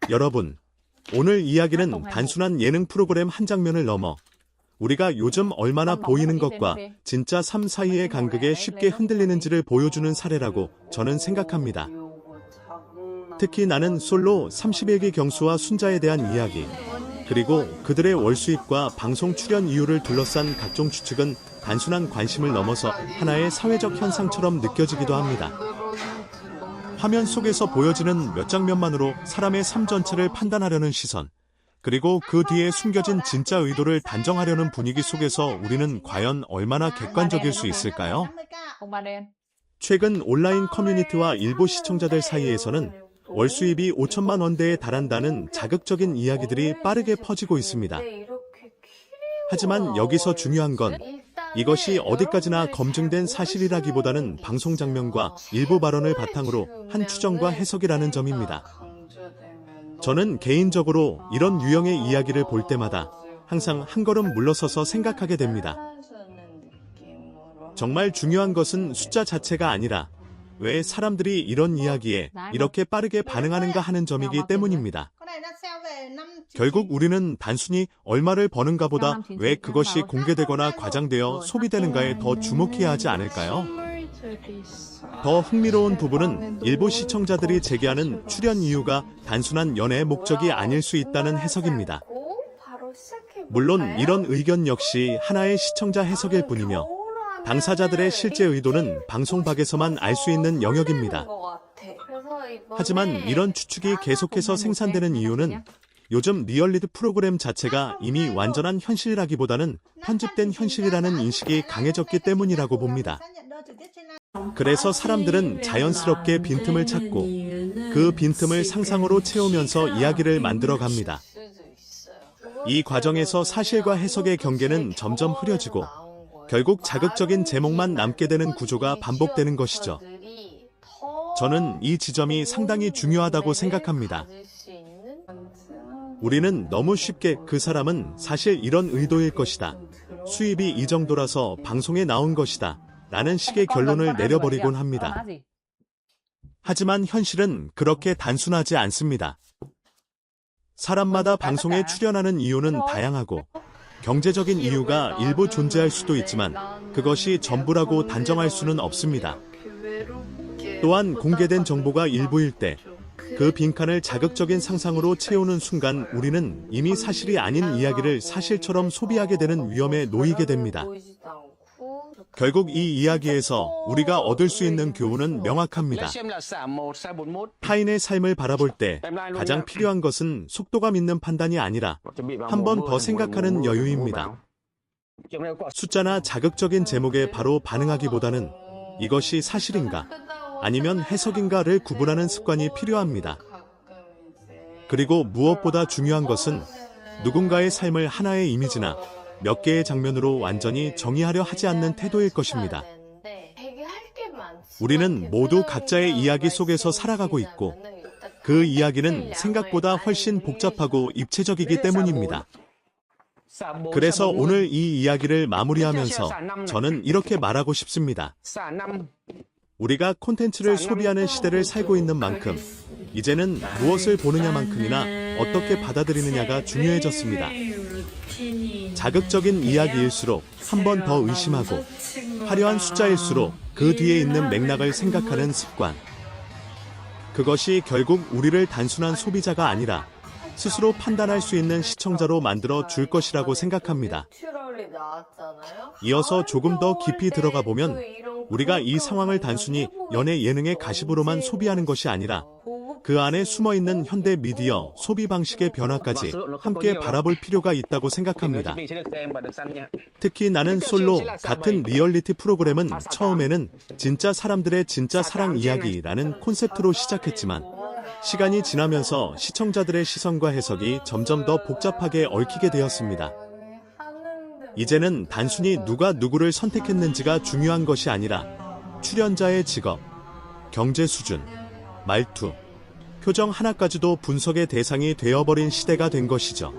여러분, 오늘 이야기는 단순한 예능 프로그램 한 장면을 넘어 우리가 요즘 얼마나 보이는 것과 진짜 삶 사이의 간극에 쉽게 흔들리는지를 보여주는 사례라고 저는 생각합니다. 특히 나는 솔로 31기 경수와 순자에 대한 이야기, 그리고 그들의 월 수입과 방송 출연 이유를 둘러싼 각종 추측은 단순한 관심을 넘어서 하나의 사회적 현상처럼 느껴지기도 합니다. 화면 속에서 보여지는 몇 장면만으로 사람의 삶 전체를 판단하려는 시선, 그리고 그 뒤에 숨겨진 진짜 의도를 단정하려는 분위기 속에서 우리는 과연 얼마나 객관적일 수 있을까요? 최근 온라인 커뮤니티와 일부 시청자들 사이에서는 월 수입이 5천만 원대에 달한다는 자극적인 이야기들이 빠르게 퍼지고 있습니다. 하지만 여기서 중요한 건 이것이 어디까지나 검증된 사실이라기보다는 방송 장면과 일부 발언을 바탕으로 한 추정과 해석이라는 점입니다. 저는 개인적으로 이런 유형의 이야기를 볼 때마다 항상 한 걸음 물러서서 생각하게 됩니다. 정말 중요한 것은 숫자 자체가 아니라 왜 사람들이 이런 이야기에 이렇게 빠르게 반응하는가 하는 점이기 때문입니다. 결국 우리는 단순히 얼마를 버는가보다 왜 그것이 공개되거나 과장되어 소비되는가에 더 주목해야 하지 않을까요? 더 흥미로운 부분은 일부 시청자들이 제기하는 출연 이유가 단순한 연애의 목적이 아닐 수 있다는 해석입니다. 물론 이런 의견 역시 하나의 시청자 해석일 뿐이며 당사자들의 실제 의도는 방송 밖에서만 알 수 있는 영역입니다. 하지만 이런 추측이 계속해서 생산되는 이유는 요즘 리얼리티 프로그램 자체가 이미 완전한 현실이라기보다는 편집된 현실이라는 인식이 강해졌기 때문이라고 봅니다. 그래서 사람들은 자연스럽게 빈틈을 찾고 그 빈틈을 상상으로 채우면서 이야기를 만들어 갑니다. 이 과정에서 사실과 해석의 경계는 점점 흐려지고 결국 자극적인 제목만 남게 되는 구조가 반복되는 것이죠. 저는 이 지점이 상당히 중요하다고 생각합니다. 우리는 너무 쉽게 그 사람은 사실 이런 의도일 것이다, 수입이 이 정도라서 방송에 나온 것이다 라는 식의 결론을 내려버리곤 합니다. 하지만 현실은 그렇게 단순하지 않습니다. 사람마다 방송에 출연하는 이유는 다양하고 경제적인 이유가 일부 존재할 수도 있지만 그것이 전부라고 단정할 수는 없습니다. 또한 공개된 정보가 일부일 때 그 빈칸을 자극적인 상상으로 채우는 순간 우리는 이미 사실이 아닌 이야기를 사실처럼 소비하게 되는 위험에 놓이게 됩니다. 결국 이 이야기에서 우리가 얻을 수 있는 교훈은 명확합니다. 타인의 삶을 바라볼 때 가장 필요한 것은 속도감 있는 판단이 아니라 한 번 더 생각하는 여유입니다. 숫자나 자극적인 제목에 바로 반응하기보다는 이것이 사실인가 아니면 해석인가를 구분하는 습관이 필요합니다. 그리고 무엇보다 중요한 것은 누군가의 삶을 하나의 이미지나 몇 개의 장면으로 완전히 정의하려 하지 않는 태도일 것입니다. 우리는 모두 각자의 이야기 속에서 살아가고 있고 그 이야기는 생각보다 훨씬 복잡하고 입체적이기 때문입니다. 그래서 오늘 이 이야기를 마무리하면서 저는 이렇게 말하고 싶습니다. 우리가 콘텐츠를 소비하는 시대를 살고 있는 만큼 이제는 무엇을 보느냐만큼이나 어떻게 받아들이느냐가 중요해졌습니다. 자극적인 이야기일수록 한 번 더 의심하고 화려한 숫자일수록 그 뒤에 있는 맥락을 생각하는 습관. 그것이 결국 우리를 단순한 소비자가 아니라 스스로 판단할 수 있는 시청자로 만들어 줄 것이라고 생각합니다. 이어서 조금 더 깊이 들어가 보면 우리가 이 상황을 단순히 연예 예능의 가십으로만 소비하는 것이 아니라 그 안에 숨어있는 현대 미디어 소비 방식의 변화까지 함께 바라볼 필요가 있다고 생각합니다. 특히 나는 솔로 같은 리얼리티 프로그램은 처음에는 진짜 사람들의 진짜 사랑 이야기라는 콘셉트로 시작했지만 시간이 지나면서 시청자들의 시선과 해석이 점점 더 복잡하게 얽히게 되었습니다. 이제는 단순히 누가 누구를 선택했는지가 중요한 것이 아니라 출연자의 직업, 경제 수준, 말투, 표정 하나까지도 분석의 대상이 되어버린 시대가 된 것이죠.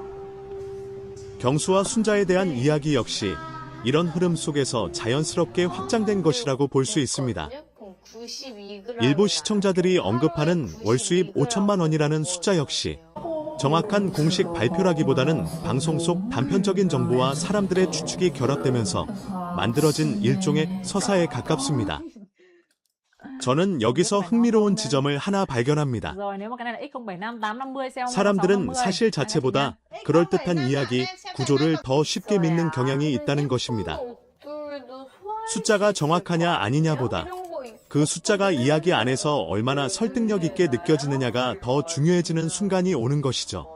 경수와 순자에 대한 이야기 역시 이런 흐름 속에서 자연스럽게 확장된 것이라고 볼 수 있습니다. 일부 시청자들이 언급하는 월 수입 5천만 원이라는 숫자 역시 정확한 공식 발표라기보다는 방송 속 단편적인 정보와 사람들의 추측이 결합되면서 만들어진 일종의 서사에 가깝습니다. 저는 여기서 흥미로운 지점을 하나 발견합니다. 사람들은 사실 자체보다 그럴듯한 이야기, 구조를 더 쉽게 믿는 경향이 있다는 것입니다. 숫자가 정확하냐 아니냐보다 그 숫자가 이야기 안에서 얼마나 설득력 있게 느껴지느냐가 더 중요해지는 순간이 오는 것이죠.